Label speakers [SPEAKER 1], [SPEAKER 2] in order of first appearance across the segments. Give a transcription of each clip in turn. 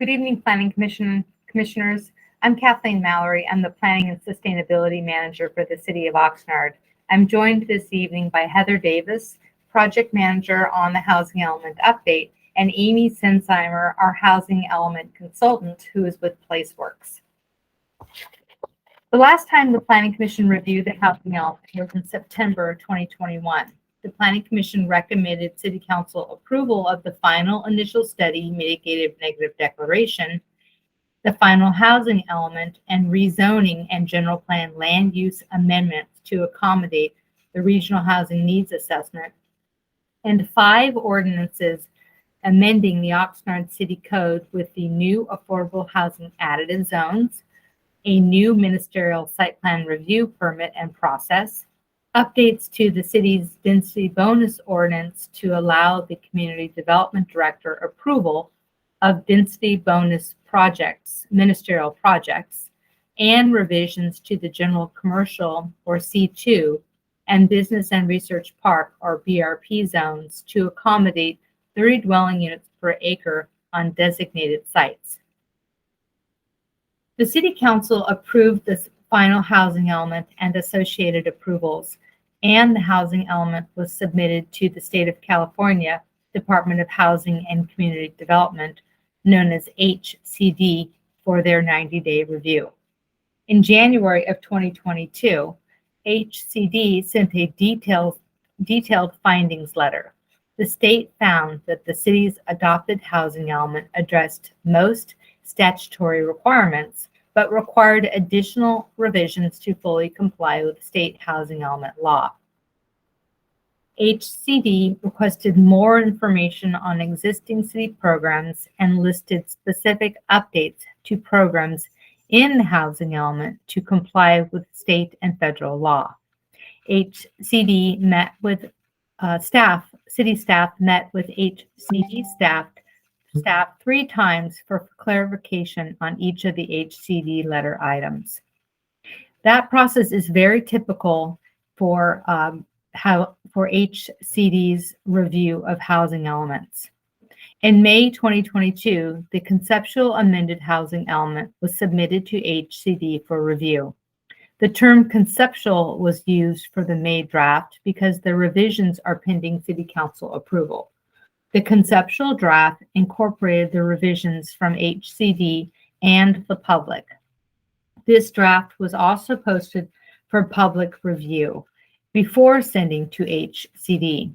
[SPEAKER 1] Good evening, Planning Commission Commissioners. I'm Kathleen Mallory. I'm the Planning and Sustainability Manager for the City of Oxnard. I'm joined this evening by Heather Davis, Project Manager on the Housing Element Update, and Amy Sinsheimer, our Housing Element Consultant, who is with PlaceWorks. The last time the Planning Commission reviewed the Housing Element was in September 2021. The Planning Commission recommended City Council approval of the final initial study mitigated negative declaration, the final housing element, and rezoning and general plan land use amendments to accommodate the regional housing needs assessment, and 5 ordinances amending the Oxnard City Code with the new affordable housing additive zones, a new ministerial site plan review permit and process, updates to the city's density bonus ordinance to allow the community development director approval of density bonus projects, ministerial projects, and revisions to the general commercial or C2 and business and research park or BRP zones to accommodate 30 dwelling units per acre on designated sites. The City Council approved this final housing element and associated approvals, and the housing element was submitted to the State of California Department of Housing and Community Development, known as HCD, for their 90-day review. In January of 2022, HCD sent a detailed findings letter. The state found that the city's adopted housing element addressed most statutory requirements, but required additional revisions to fully comply with state housing element law. HCD requested more information on existing city programs and listed specific updates to programs in the housing element to comply with state and federal law. HCD met with city staff met with HCD staff 3 times for clarification on each of the HCD letter items. That process is very typical for HCD's review of housing elements. In May 2022, the conceptual amended housing element was submitted to HCD for review. The term conceptual was used for the May draft because the revisions are pending City Council approval. The conceptual draft incorporated the revisions from HCD and the public. This draft was also posted for public review before sending to HCD.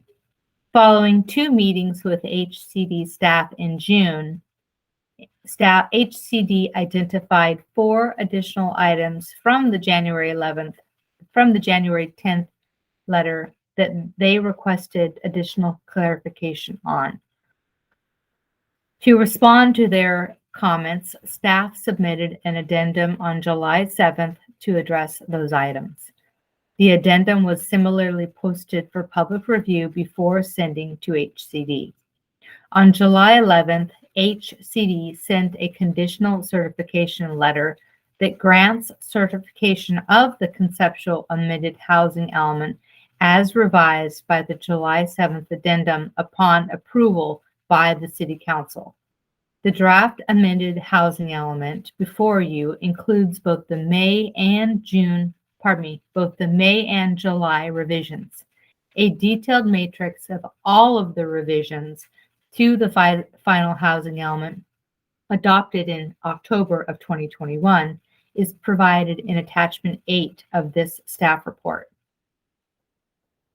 [SPEAKER 1] Following 2 meetings with HCD staff in June, HCD identified 4 additional items from the January 10th letter that they requested additional clarification on. To respond to their comments, staff submitted an addendum on July 7th to address those items. The addendum was similarly posted for public review before sending to HCD. On July 11th, HCD sent a conditional certification letter that grants certification of the conceptual amended housing element as revised by the July 7th addendum upon approval by the City Council. The draft amended housing element before you includes both the May and July revisions. A detailed matrix of all of the revisions to the final housing element adopted in October of 2021 is provided in attachment 8 of this staff report.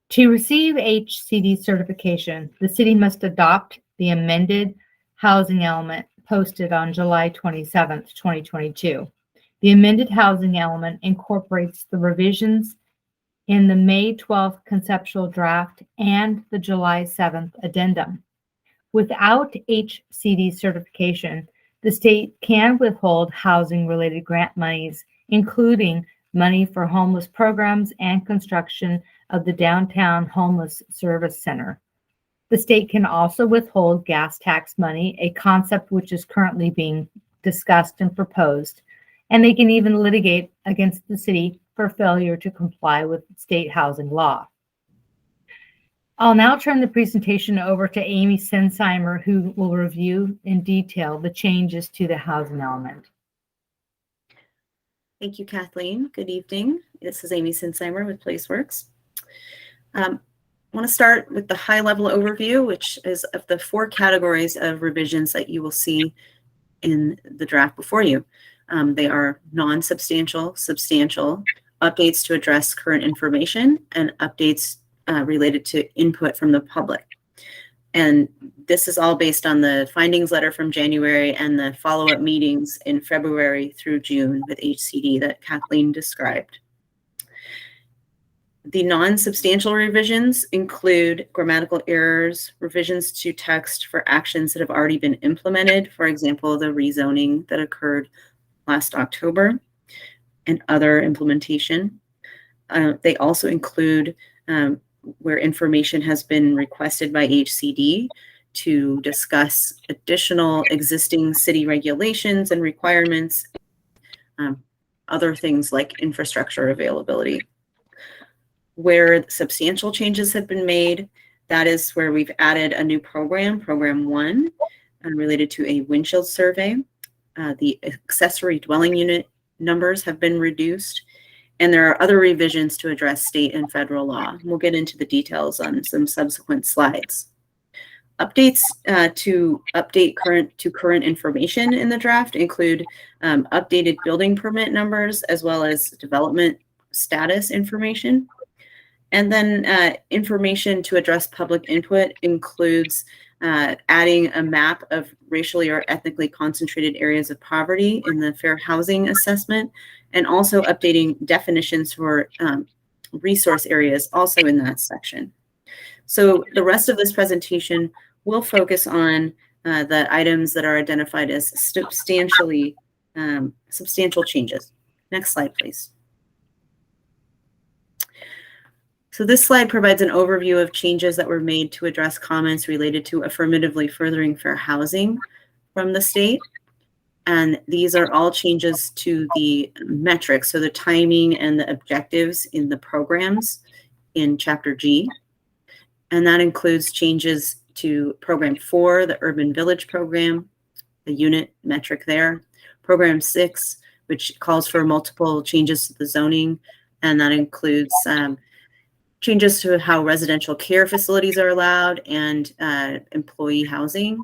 [SPEAKER 1] To receive HCD certification, the city must adopt the amended housing element posted on July 27th, 2022. The amended housing element incorporates the revisions in the May 12th conceptual draft and the July 7th addendum. Without HCD certification, the state can withhold housing-related grant monies, including money for homeless programs and construction of the Downtown Homeless Service Center. The state can also withhold gas tax money, a concept which is currently being discussed and proposed, and they can even litigate against the city for failure to comply with state housing law. I'll now turn the presentation over to Amy Sensheimer, who will review in detail the changes to the housing element.
[SPEAKER 2] Thank you, Kathleen. Good evening. This is Amy Sensheimer with PlaceWorks. I want to start with the high-level overview, which is of the 4 categories of revisions that you will see in the draft before you. They are non-substantial, substantial, updates to address current information, and updates related to input from the public. And this is all based on the findings letter from January and the follow-up meetings in February through June with HCD that Kathleen described. The non-substantial revisions include grammatical errors, revisions to text for actions that have already been implemented, for example, the rezoning that occurred last October, and other implementation. They also include where information has been requested by HCD to discuss additional existing city regulations and requirements, other things like infrastructure availability. Where substantial changes have been made, that is where we've added a new program, Program 1, related to a windshield survey. The accessory dwelling unit numbers have been reduced, and there are other revisions to address state and federal law. We'll get into the details on some subsequent slides. Updates to update current information in the draft include updated building permit numbers as well as development status information. And then information to address public input includes adding a map of racially or ethnically concentrated areas of poverty in the fair housing assessment, and also updating definitions for resource areas also in that section. So the rest of this presentation will focus on the items that are identified as substantial changes. Next slide, please. So this slide provides an overview of changes that were made to address comments related to affirmatively furthering fair housing from the state. And these are all changes to the metrics, so the timing and the objectives in the programs in Chapter G. And that includes changes to Program 4, the Urban Village Program, the unit metric there. Program 6, which calls for multiple changes to the zoning, and that includes changes to how residential care facilities are allowed and employee housing.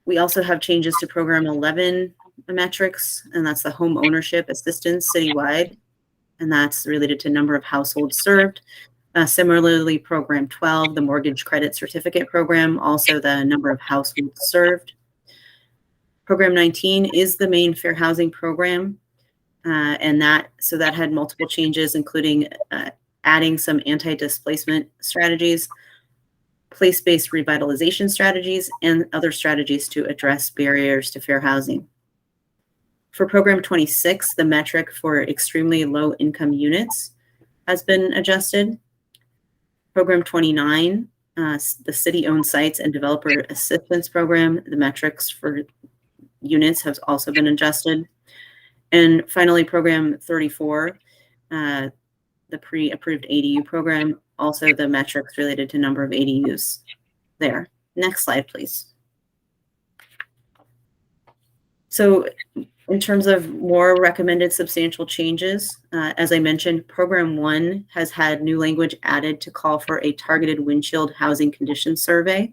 [SPEAKER 2] We also have changes to Program 11 metrics, and that's the home ownership assistance citywide, and that's related to number of households served. Similarly, Program 12, the mortgage credit certificate program, also the number of households served. Program 19 is the main fair housing program, and that had multiple changes, including adding some anti-displacement strategies, place-based revitalization strategies, and other strategies to address barriers to fair housing. For Program 26, the metric for extremely low income units has been adjusted. Program 29, the city-owned sites and developer assistance program, the metrics for units have also been adjusted. And finally, Program 34, the pre-approved ADU program, also the metrics related to number of ADUs there. Next slide, please. So in terms of more recommended substantial changes, as I mentioned, Program 1 has had new language added to call for a targeted windshield housing condition survey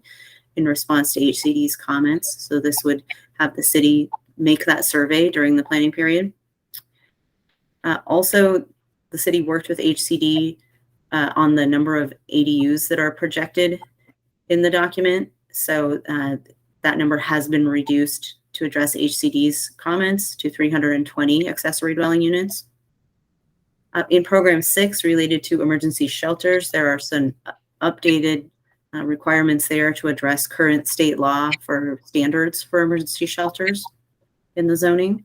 [SPEAKER 2] in response to HCD's comments. So this would have the city make that survey during the planning period. Also, the city worked with HCD on the number of ADUs that are projected in the document. So that number has been reduced to address HCD's comments to 320 accessory dwelling units. In Program 6, related to emergency shelters, there are some updated requirements there to address current state law for standards for emergency shelters in the zoning.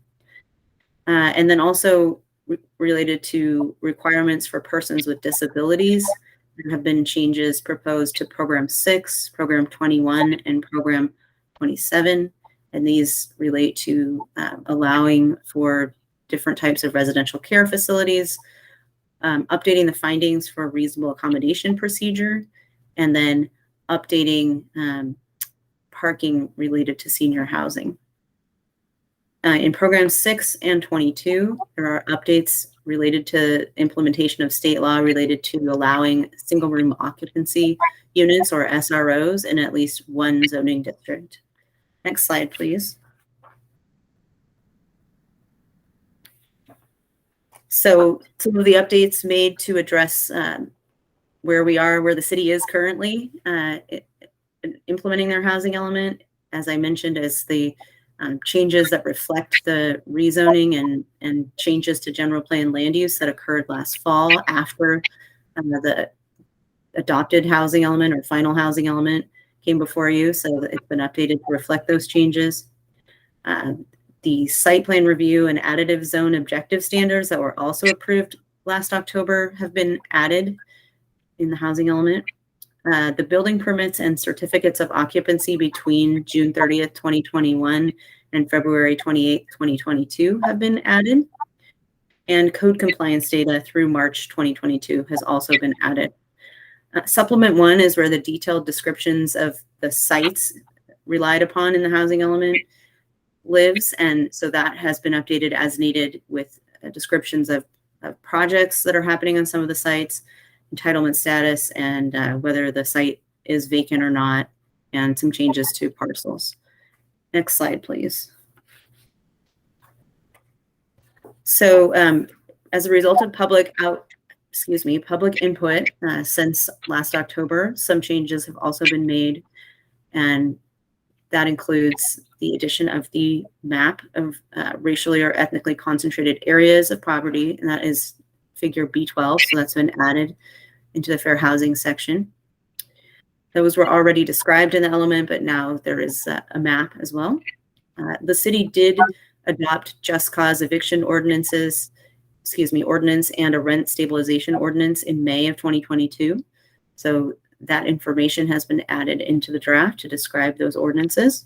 [SPEAKER 2] And then also related to requirements for persons with disabilities, there have been changes proposed to Program 6, Program 21, and Program 27. And these relate to allowing for different types of residential care facilities, updating the findings for reasonable accommodation procedure, and then updating parking related to senior housing. In programs 6 and 22, there are updates related to implementation of state law related to allowing single room occupancy units or SROs in at least one zoning district. Next slide, please. So some of the updates made to address where the city is currently implementing their housing element, as I mentioned, as the changes that reflect the rezoning and changes to general plan land use that occurred last fall after the adopted housing element or final housing element came before you. So it's been updated to reflect those changes. The site plan review and additive zone objective standards that were also approved last October have been added in the housing element. The building permits and certificates of occupancy between June 30th, 2021 and February 28th, 2022 have been added. And code compliance data through March 2022 has also been added. Supplement 1 is where the detailed descriptions of the sites relied upon in the housing element lives. And so that has been updated as needed with descriptions of projects that are happening on some of the sites, entitlement status, and whether the site is vacant or not, and some changes to parcels. Next slide, please. So as a result of public input since last October, some changes have also been made, and that includes the addition of the map of racially or ethnically concentrated areas of property, and that is figure B12, so that's been added into the fair housing section. Those were already described in the element, but now there is a map as well. The city did adopt just cause eviction ordinance and a rent stabilization ordinance in May of 2022. So that information has been added into the draft to describe those ordinances.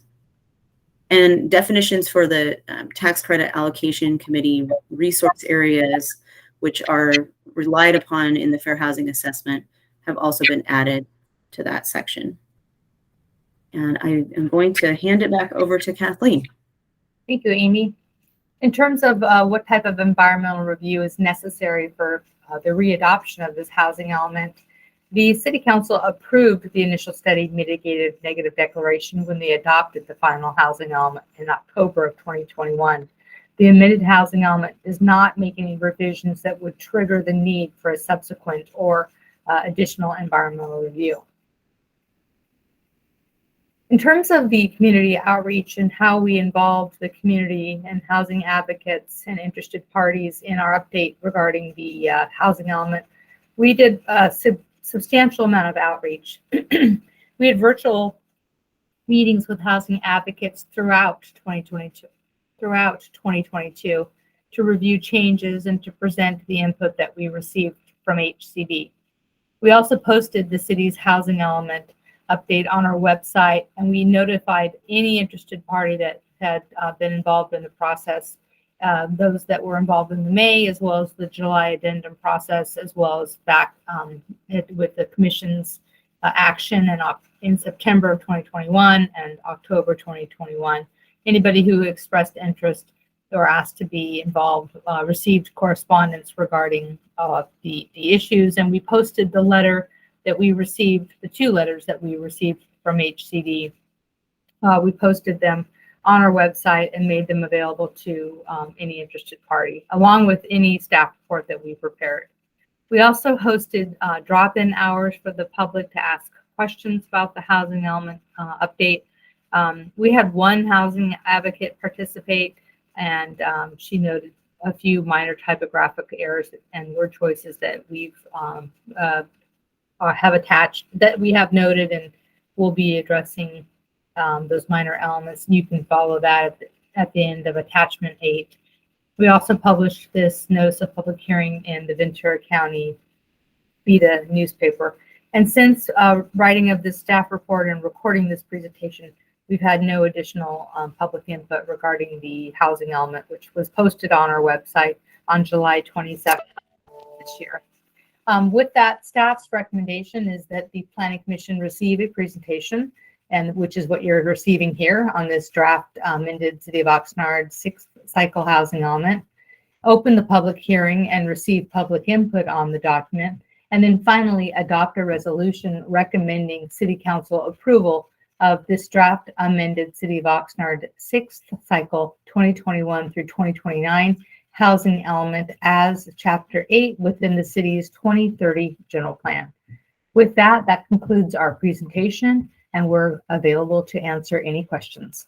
[SPEAKER 2] And definitions for the tax credit allocation committee resource areas, which are relied upon in the fair housing assessment, have also been added to that section. And I am going to hand it back over to Kathleen.
[SPEAKER 1] Thank you, Amy. In terms of what type of environmental review is necessary for the readoption of this housing element, the City Council approved the initial study mitigated negative declaration when they adopted the final housing element in October of 2021. The omitted housing element does not make any revisions that would trigger the need for a subsequent or additional environmental review. In terms of the community outreach and how we involved the community and housing advocates and interested parties in our update regarding the housing element, we did a substantial amount of outreach. We had virtual meetings with housing advocates throughout 2022 to review changes and to present the input that we received from HCD. We also posted the city's housing element update on our website, and we notified any interested party that had been involved in the process, those that were involved in the May as well as the July addendum process, as well as back with the commission's action in September of 2021 and October 2021. Anybody who expressed interest or asked to be involved received correspondence regarding the issues, and we posted the letter that we received, the two letters that we received from HCD. We posted them on our website and made them available to any interested party, along with any staff report that we prepared. We also hosted drop-in hours for the public to ask questions about the housing element update. We had one housing advocate participate, and she noted a few minor typographic errors and word choices that we've have attached, that we have noted, and we'll be addressing those minor elements. You can follow that at the end of attachment 8. We also published this notice of public hearing in the Ventura County Beta newspaper. And since writing of this staff report and recording this presentation, we've had no additional public input regarding the housing element, which was posted on our website on July 22nd this year. With that, staff's recommendation is that the Planning Commission receive a presentation, and which is what you're receiving here on this draft amended City of Oxnard 6th cycle housing element, open the public hearing and receive public input on the document, and then finally adopt a resolution recommending City Council approval of this draft amended City of Oxnard 6th cycle 2021 through 2029 housing element as Chapter 8 within the city's 2030 general plan. With that, that concludes our presentation, and we're available to answer any questions.